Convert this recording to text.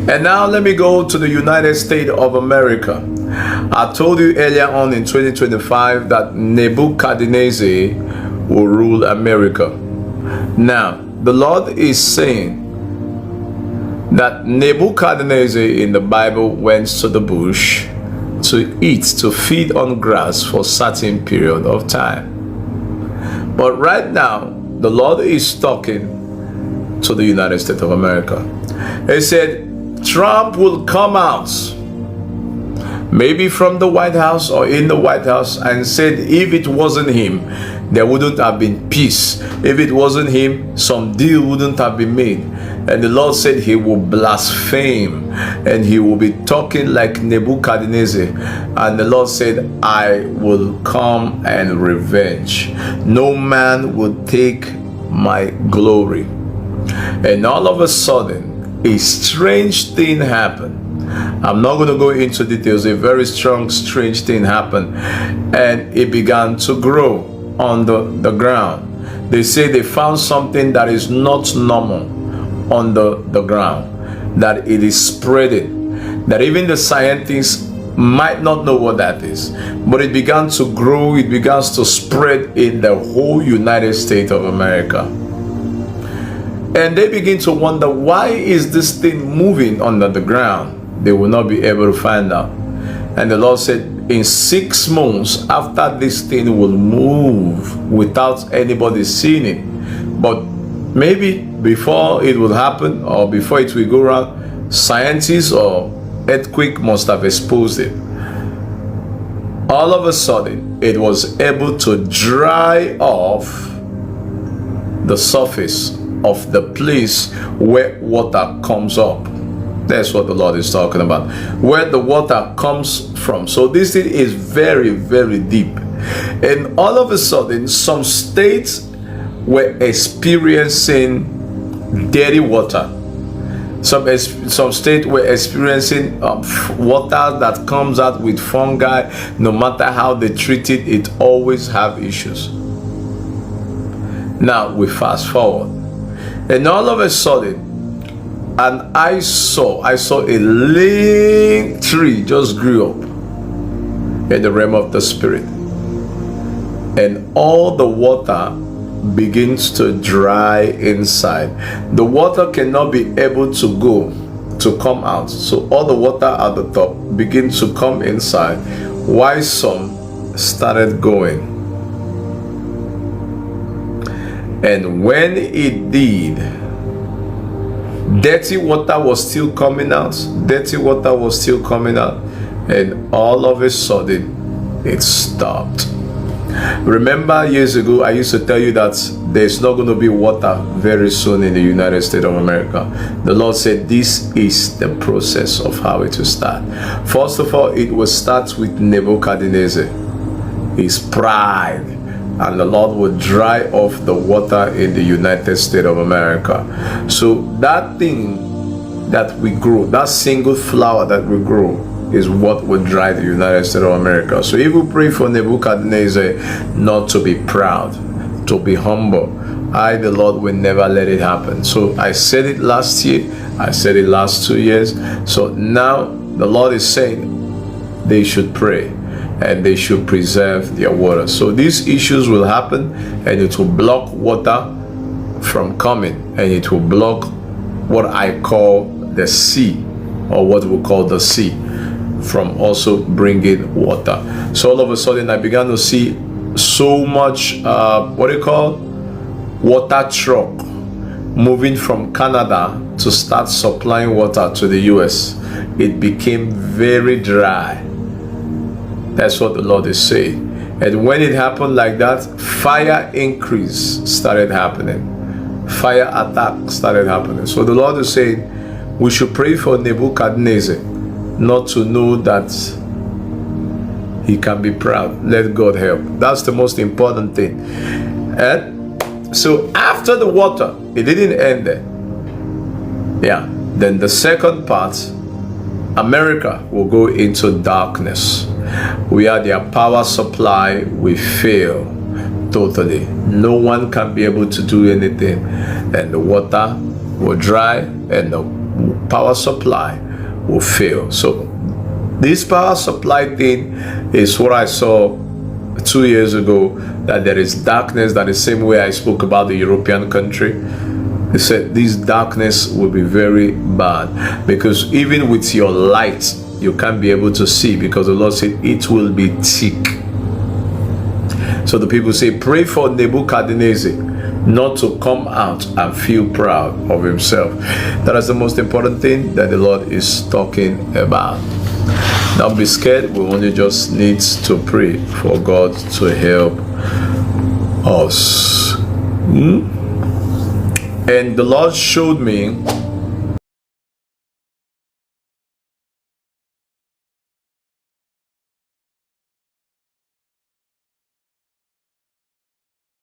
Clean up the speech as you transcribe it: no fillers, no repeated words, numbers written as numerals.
And now let me go to the United States of America. I told you earlier on in 2025 that Nebuchadnezzar will rule America. Now, the Lord is saying that Nebuchadnezzar in the Bible went to the bush to eat, to feed on grass for a certain period of time. But right now, the Lord is talking to the United States of America. He said, Trump will come out, maybe from the White House or in the White House, and said if it wasn't him, there wouldn't have been peace. If it wasn't him, some deal wouldn't have been made. And the Lord said he will blaspheme and he will be talking like Nebuchadnezzar. And the Lord said, I will come and revenge. No man will take my glory. And all of a sudden, a strange thing happened. I'm not going to go into details. A very strong, strange thing happened. And it began to grow on the ground. They say they found something that is not normal on the ground, that it is spreading, that even the scientists might not know what that is, but it began to grow, it began to spread in the whole United States of America. And they begin to wonder, why is this thing moving under the ground? They will not be able to find out. And the Lord said, in 6 months after this thing will move without anybody seeing it, but maybe before it will happen or before it will go around, scientists or earthquake must have exposed it. All of a sudden, it was able to dry off the surface of the place where water comes up. That's what the Lord is talking about, where the water comes from. So this thing is very, very deep. And all of a sudden, some states were experiencing dirty water. Some states were experiencing water that comes out with fungi. No matter how they treat it, it always have issues. Now we fast forward, and all of a sudden, and I saw a lean tree just grew up in the realm of the spirit, and all the water begins to dry inside. The water cannot be able to come out, so all the water at the top begins to come inside, while some started going. And when it did, dirty water was still coming out, and all of a sudden it stopped. Remember, years ago I used to tell you that there's not going to be water very soon in the United States of America. The Lord said this is the process of how it will start. First of all, it will start with Nebuchadnezzar, his pride, and the Lord will dry off the water in the United States of America. So that thing that we grow, that single flower that we grow, is what will dry the United States of America. So if we pray for Nebuchadnezzar not to be proud, to be humble, the Lord will never let it happen. So I said it last year, I said it last 2 years. So now the Lord is saying they should pray and they should preserve their water. So these issues will happen, and it will block water from coming, and it will block what I call the sea, or what we call the sea, from also bringing water. So all of a sudden I began to see so much water truck moving from Canada to start supplying water to the US. It became very dry. That's what the Lord is saying. And when it happened like that, fire increase started happening, fire attack started happening. So the Lord is saying we should pray for Nebuchadnezzar not to know that he can be proud. Let God help. That's the most important thing. And so after the water, it didn't end there. Yeah. Then the second part, America will go into darkness. We are their power supply. We fail totally. No one can be able to do anything. And the water will dry, and the power supply will fail. So this power supply thing is what I saw 2 years ago, that there is darkness, that the same way I spoke about the European country. He said this darkness will be very bad, because even with your light you can't be able to see, because the Lord said it will be thick. So the people say, pray for Nebuchadnezzar not to come out and feel proud of himself. That is the most important thing that the Lord is talking about. Don't be scared. We only just need to pray for God to help us. And the Lord showed me